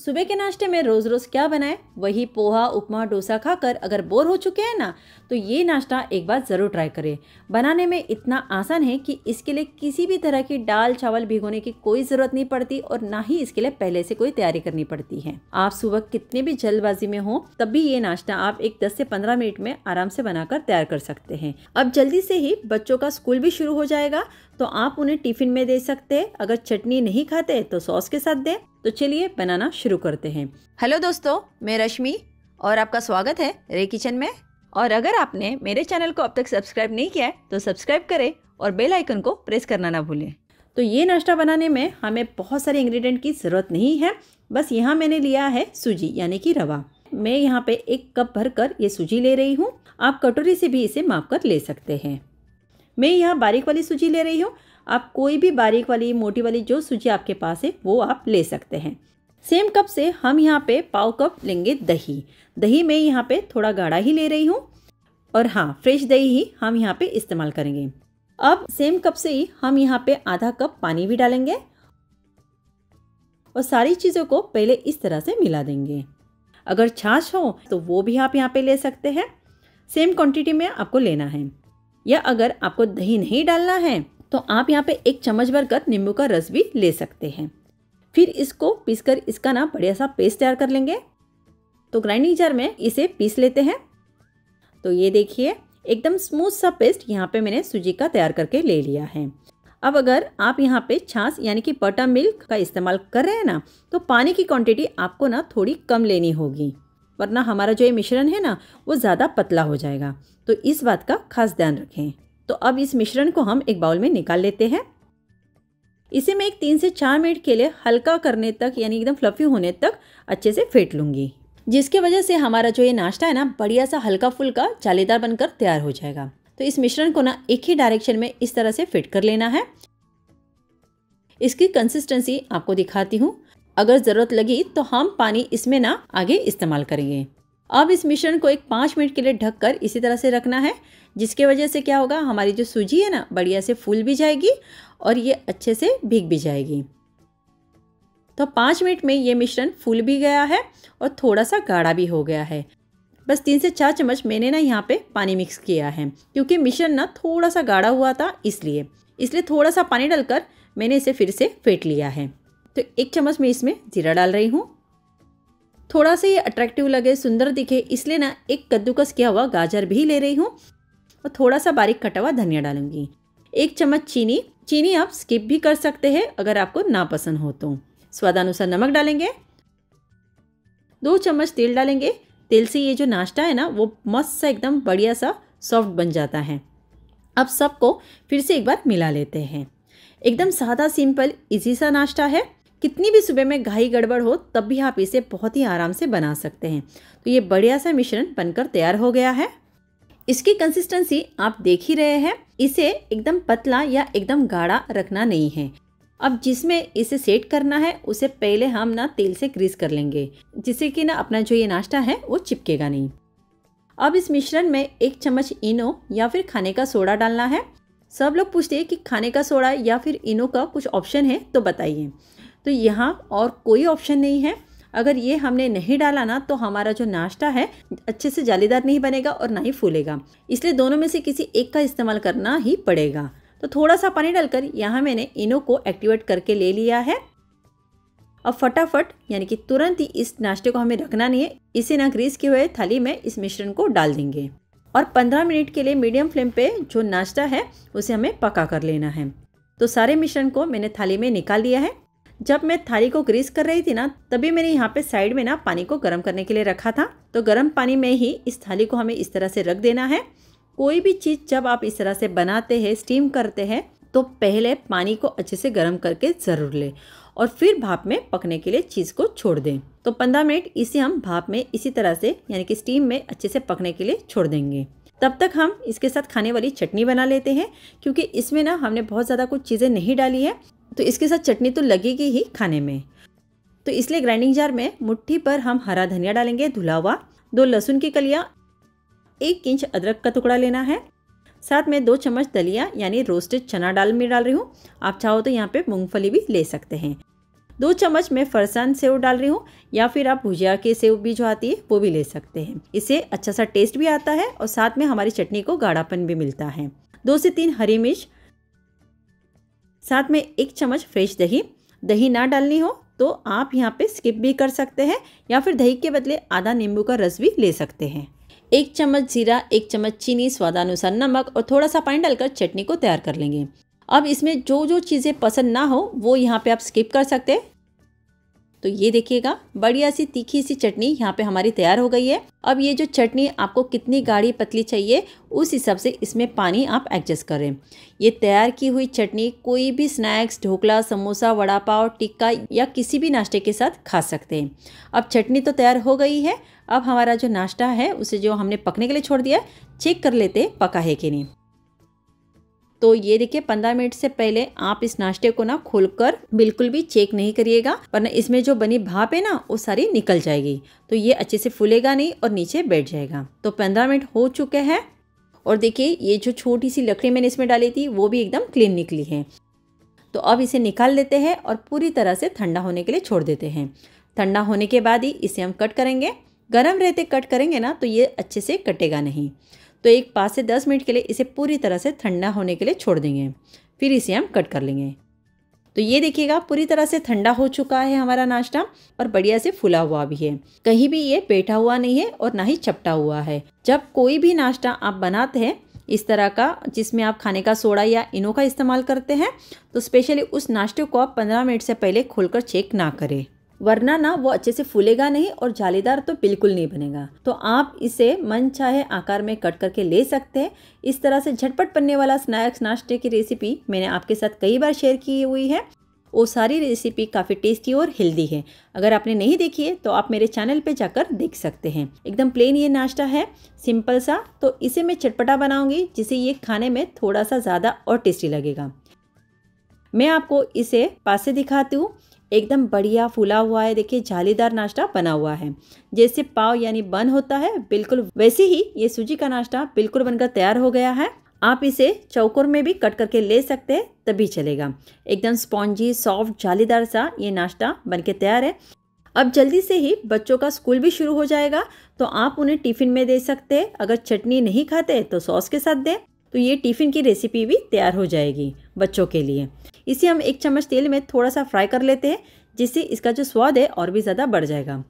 सुबह के नाश्ते में रोज़ रोज़ क्या बनाएं? वही पोहा, उपमा, डोसा खाकर अगर बोर हो चुके हैं ना, तो ये नाश्ता एक बार ज़रूर ट्राई करें। बनाने में इतना आसान है कि इसके लिए किसी भी तरह की दाल चावल भिगोने की कोई ज़रूरत नहीं पड़ती और ना ही इसके लिए पहले से कोई तैयारी करनी पड़ती है। आप सुबह कितने भी जल्दबाजी में हो तब भी ये नाश्ता आप एक 10 से 15 मिनट में आराम से बनाकर तैयार कर सकते हैं। अब जल्दी से ही बच्चों का स्कूल भी शुरू हो जाएगा, तो आप उन्हें टिफिन में दे सकते हैं। अगर चटनी नहीं खाते तो सॉस के साथ दें। तो चलिए बनाना शुरू करते हैं। हेलो दोस्तों, मैं रश्मि और आपका स्वागत है रे किचन में। और अगर आपने मेरे चैनल को अब तक सब्सक्राइब नहीं किया है तो सब्सक्राइब करें और बेल आइकन को प्रेस करना ना भूलें। तो ये नाश्ता बनाने में हमें बहुत सारे इंग्रेडिएंट की ज़रूरत नहीं है। बस यहाँ मैंने लिया है सूजी यानी कि रवा। मैं यहाँ पे 1 कप भरकर ये सूजी ले रही हूँ। आप कटोरी से भी इसे माप कर ले सकते हैं। मैं यहाँ बारीक वाली सूजी ले रही हूँ। आप कोई भी बारीक वाली मोटी वाली जो सूजी आपके पास है वो आप ले सकते हैं। सेम कप से हम यहाँ पे पाव कप लेंगे दही। दही मैं यहाँ पे थोड़ा गाढ़ा ही ले रही हूँ और हाँ, फ्रेश दही ही हम यहाँ पे इस्तेमाल करेंगे। अब सेम कप से ही हम यहाँ पे आधा कप पानी भी डालेंगे और सारी चीज़ों को पहले इस तरह से मिला देंगे। अगर छाछ हो तो वो भी आप यहाँ पे ले सकते हैं। सेम क्वांटिटी में आपको लेना है। या अगर आपको दही नहीं डालना है तो आप यहाँ पे 1 चम्मच भरकर नींबू का रस भी ले सकते हैं। फिर इसको पीसकर इसका ना बढ़िया सा पेस्ट तैयार कर लेंगे। तो ग्राइंडिंग जार में इसे पीस लेते हैं। तो ये देखिए एकदम स्मूथ सा पेस्ट यहाँ पे मैंने सूजी का तैयार करके ले लिया है। अब अगर आप यहाँ पे छाछ यानी कि बटर मिल्क का इस्तेमाल कर रहे हैं ना, तो पानी की क्वांटिटी आपको ना थोड़ी कम लेनी होगी, वरना हमारा जो ये मिश्रण है ना वो ज़्यादा पतला हो जाएगा। तो इस बात का खास ध्यान रखें। तो अब इस मिश्रण को हम एक बाउल में निकाल लेते हैं। इसे मैं 3 से 4 मिनट के लिए हल्का करने तक यानी एकदम फ्लफी होने तक अच्छे से फेंट लूँगी, जिसके वजह से हमारा जो ये नाश्ता है ना बढ़िया सा हल्का फुल्का जालीदार बनकर तैयार हो जाएगा। तो इस मिश्रण को ना एक ही डायरेक्शन में इस तरह से फिट कर लेना है। इसकी कंसिस्टेंसी आपको दिखाती हूँ। अगर ज़रूरत लगी तो हम पानी इसमें ना आगे इस्तेमाल करेंगे। अब इस मिश्रण को एक 5 मिनट के लिए ढककर इसी तरह से रखना है, जिसके वजह से क्या होगा, हमारी जो सूजी है ना बढ़िया से फूल भी जाएगी और ये अच्छे से भीग भी जाएगी। तो 5 मिनट में ये मिश्रण फूल भी गया है और थोड़ा सा गाढ़ा भी हो गया है। बस 3 से 4 चम्मच मैंने ना यहाँ पे पानी मिक्स किया है, क्योंकि मिश्रण ना थोड़ा सा गाढ़ा हुआ था, इसलिए थोड़ा सा पानी डालकर मैंने इसे फिर से फेंट लिया है। तो 1 चम्मच में इसमें जीरा डाल रही हूँ। थोड़ा सा ये अट्रैक्टिव लगे, सुंदर दिखे, इसलिए ना 1 कद्दूकस किया हुआ गाजर भी ले रही हूँ और थोड़ा सा बारीक कटा हुआ धनिया डालूंगी। 1 चम्मच चीनी आप स्किप भी कर सकते हैं अगर आपको ना पसंद हो तो। स्वादानुसार नमक डालेंगे। 2 चम्मच तेल डालेंगे। तेल से ये जो नाश्ता है ना वो मस्त सा एकदम बढ़िया सा सॉफ्ट बन जाता है। अब सबको फिर से एक बार मिला लेते हैं। एकदम सादा सिंपल इजी सा नाश्ता है। कितनी भी सुबह में घाई गड़बड़ हो तब भी आप इसे बहुत ही आराम से बना सकते हैं। तो ये बढ़िया सा मिश्रण बनकर तैयार हो गया है। इसकी कंसिस्टेंसी आप देख ही रहे हैं। इसे एकदम पतला या एकदम गाढ़ा रखना नहीं है। अब जिसमें इसे सेट करना है उसे पहले हम ना तेल से ग्रीस कर लेंगे, जिससे कि ना अपना जो ये नाश्ता है वो चिपकेगा नहीं। अब इस मिश्रण में 1 चम्मच इनो या फिर खाने का सोडा डालना है। सब लोग पूछते हैं कि खाने का सोडा या फिर इनो का कुछ ऑप्शन है तो बताइए। तो यहाँ और कोई ऑप्शन नहीं है। अगर ये हमने नहीं डाला ना तो हमारा जो नाश्ता है अच्छे से जालीदार नहीं बनेगा और ना ही फूलेगा। इसलिए दोनों में से किसी एक का इस्तेमाल करना ही पड़ेगा। तो थोड़ा सा पानी डालकर यहाँ मैंने इनो को एक्टिवेट करके ले लिया है। अब फटाफट यानी कि तुरंत ही इस नाश्ते को हमें रखना नहीं है। इसे ना ग्रीस किए हुए थाली में इस मिश्रण को डाल देंगे और 15 मिनट के लिए मीडियम फ्लेम पे जो नाश्ता है उसे हमें पका कर लेना है। तो सारे मिश्रण को मैंने थाली में निकाल लिया है। जब मैं थाली को ग्रीस कर रही थी ना तभी मैंने यहाँ पे साइड में ना पानी को गर्म करने के लिए रखा था। तो गर्म पानी में ही इस थाली को हमें इस तरह से रख देना है। कोई भी चीज़ जब आप इस तरह से बनाते हैं, स्टीम करते हैं, तो पहले पानी को अच्छे से गर्म करके ज़रूर लें और फिर भाप में पकने के लिए चीज़ को छोड़ दें। तो 15 मिनट इसे हम भाप में इसी तरह से यानी कि स्टीम में अच्छे से पकने के लिए छोड़ देंगे। तब तक हम इसके साथ खाने वाली चटनी बना लेते हैं, क्योंकि इसमें ना हमने बहुत ज़्यादा कुछ चीज़ें नहीं डाली है, तो इसके साथ चटनी तो लगेगी ही खाने में। तो इसलिए ग्राइंडिंग जार में मुट्ठी पर हम हरा धनिया डालेंगे धुला हुआ, 2 लहसुन की कलियाँ, 1 इंच अदरक का टुकड़ा लेना है। साथ में 2 चम्मच दलिया यानी रोस्टेड चना दाल में डाल रही हूँ। आप चाहो तो यहाँ पे मूंगफली भी ले सकते हैं। 2 चम्मच मैं फरसान सेव डाल रही हूँ, या फिर आप भुजिया के सेव भी जो आती है वो भी ले सकते हैं। इससे अच्छा सा टेस्ट भी आता है और साथ में हमारी चटनी को गाढ़ापन भी मिलता है। 2 से 3 हरी मिर्च, साथ में 1 चम्मच फ्रेश दही। दही ना डालनी हो तो आप यहाँ पे स्किप भी कर सकते हैं, या फिर दही के बदले आधा नींबू का रस भी ले सकते हैं। 1 चम्मच जीरा, 1 चम्मच चीनी, स्वादानुसार नमक और थोड़ा सा पानी डालकर चटनी को तैयार कर लेंगे। अब इसमें जो जो चीज़ें पसंद ना हो वो यहाँ पे आप स्किप कर सकते हैं। तो ये देखिएगा, बढ़िया सी तीखी सी चटनी यहाँ पे हमारी तैयार हो गई है। अब ये जो चटनी आपको कितनी गाढ़ी पतली चाहिए उस हिसाब से इसमें पानी आप एडजस्ट करें। ये तैयार की हुई चटनी कोई भी स्नैक्स, ढोकला, समोसा, वड़ा पाव, टिक्का या किसी भी नाश्ते के साथ खा सकते हैं। अब चटनी तो तैयार हो गई है। अब हमारा जो नाश्ता है उसे जो हमने पकने के लिए छोड़ दिया है, चेक कर लेते हैं पका है कि नहीं। तो ये देखिए 15 मिनट से पहले आप इस नाश्ते को ना खोलकर बिल्कुल भी चेक नहीं करिएगा, वरना इसमें जो बनी भाप है ना वो सारी निकल जाएगी, तो ये अच्छे से फूलेगा नहीं और नीचे बैठ जाएगा। तो 15 मिनट हो चुके हैं और देखिए ये जो छोटी सी लकड़ी मैंने इसमें डाली थी वो भी एकदम क्लीन निकली है। तो अब इसे निकाल लेते हैं और पूरी तरह से ठंडा होने के लिए छोड़ देते हैं। ठंडा होने के बाद ही इसे हम कट करेंगे। गर्म रहते कट करेंगे ना तो ये अच्छे से कटेगा नहीं। तो एक 5 से 10 मिनट के लिए इसे पूरी तरह से ठंडा होने के लिए छोड़ देंगे, फिर इसे हम कट कर लेंगे। तो ये देखिएगा पूरी तरह से ठंडा हो चुका है हमारा नाश्ता और बढ़िया से फुला हुआ भी है। कहीं भी ये बैठा हुआ नहीं है और ना ही चपटा हुआ है। जब कोई भी नाश्ता आप बनाते हैं इस तरह का जिसमें आप खाने का सोडा या इनो का इस्तेमाल करते हैं, तो स्पेशली उस नाश्ते को आप 15 मिनट से पहले खोलकर चेक ना करें, वरना ना वो अच्छे से फूलेगा नहीं और जालीदार तो बिल्कुल नहीं बनेगा। तो आप इसे मन चाहे आकार में कट करके ले सकते हैं। इस तरह से झटपट बनने वाला स्नैक्स नाश्ते की रेसिपी मैंने आपके साथ कई बार शेयर की हुई है। वो सारी रेसिपी काफ़ी टेस्टी और हेल्दी है। अगर आपने नहीं देखी है तो आप मेरे चैनल पे जाकर देख सकते हैं। एकदम प्लेन ये नाश्ता है, सिंपल सा। तो इसे मैं चटपटा बनाऊंगी जिससे ये खाने में थोड़ा सा ज़्यादा और टेस्टी लगेगा। मैं आपको इसे पास से दिखाती हूँ। एकदम बढ़िया फूला हुआ है, देखिए जालीदार नाश्ता बना हुआ है। जैसे पाव यानी बन होता है बिल्कुल वैसे ही ये सूजी का नाश्ता बिल्कुल बनकर तैयार हो गया है। आप इसे चौकोर में भी कट करके ले सकते हैं तभी चलेगा। एकदम स्पॉन्जी सॉफ्ट जालीदार सा ये नाश्ता बनके तैयार है। अब जल्दी से ही बच्चों का स्कूल भी शुरू हो जाएगा, तो आप उन्हें टिफ़िन में दे सकते हैं। अगर चटनी नहीं खाते तो सॉस के साथ दें, तो ये टिफ़िन की रेसिपी भी तैयार हो जाएगी बच्चों के लिए। इसे हम 1 चम्मच तेल में थोड़ा सा फ्राई कर लेते हैं, जिससे इसका जो स्वाद है और भी ज़्यादा बढ़ जाएगा।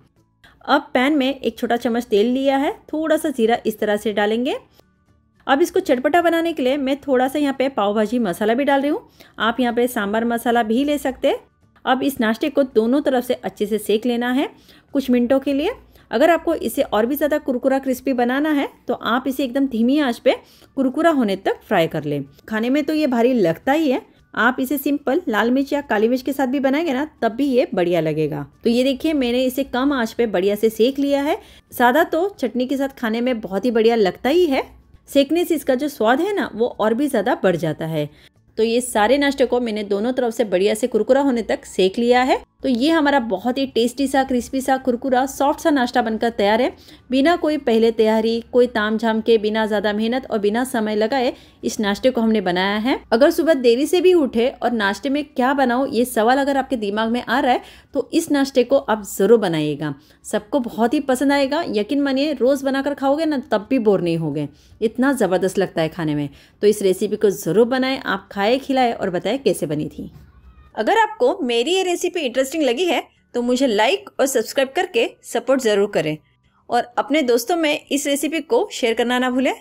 अब पैन में 1 छोटा चम्मच तेल लिया है, थोड़ा सा जीरा इस तरह से डालेंगे। अब इसको चटपटा बनाने के लिए मैं थोड़ा सा यहाँ पे पाव भाजी मसाला भी डाल रही हूँ। आप यहाँ पे सांभर मसाला भी ले सकते हैं। अब इस नाश्ते को दोनों तरफ से अच्छे से सेक लेना है कुछ मिनटों के लिए। अगर आपको इसे और भी ज़्यादा कुरकुरा क्रिस्पी बनाना है तो आप इसे एकदम धीमी आंच पे कुरकुरा होने तक फ्राई कर लें। खाने में तो ये भारी लगता ही है, आप इसे सिंपल लाल मिर्च या काली मिर्च के साथ भी बनाएंगे ना तब भी ये बढ़िया लगेगा। तो ये देखिए मैंने इसे कम आंच पे बढ़िया से सेक लिया है। सादा तो चटनी के साथ खाने में बहुत ही बढ़िया लगता ही है, सेकने से इसका जो स्वाद है ना वो और भी ज़्यादा बढ़ जाता है। तो ये सारे नाश्ते को मैंने दोनों तरफ से बढ़िया से कुरकुरा होने तक सेक लिया है। तो ये हमारा बहुत ही टेस्टी सा क्रिस्पी सा कुरकुरा सॉफ्ट सा नाश्ता बनकर तैयार है। बिना कोई पहले तैयारी, कोई तामझाम के, बिना ज़्यादा मेहनत और बिना समय लगाए इस नाश्ते को हमने बनाया है। अगर सुबह देरी से भी उठे और नाश्ते में क्या बनाऊँ ये सवाल अगर आपके दिमाग में आ रहा है तो इस नाश्ते को आप ज़रूर बनाइएगा। सबको बहुत ही पसंद आएगा। यकीन मानिए रोज़ बनाकर खाओगे ना तब भी बोर नहीं होगे, इतना ज़बरदस्त लगता है खाने में। तो इस रेसिपी को ज़रूर बनाएं, आप खाए, खिलाए और बताएं कैसे बनी थी। अगर आपको मेरी ये रेसिपी इंटरेस्टिंग लगी है तो मुझे लाइक और सब्सक्राइब करके सपोर्ट ज़रूर करें और अपने दोस्तों में इस रेसिपी को शेयर करना ना भूलें।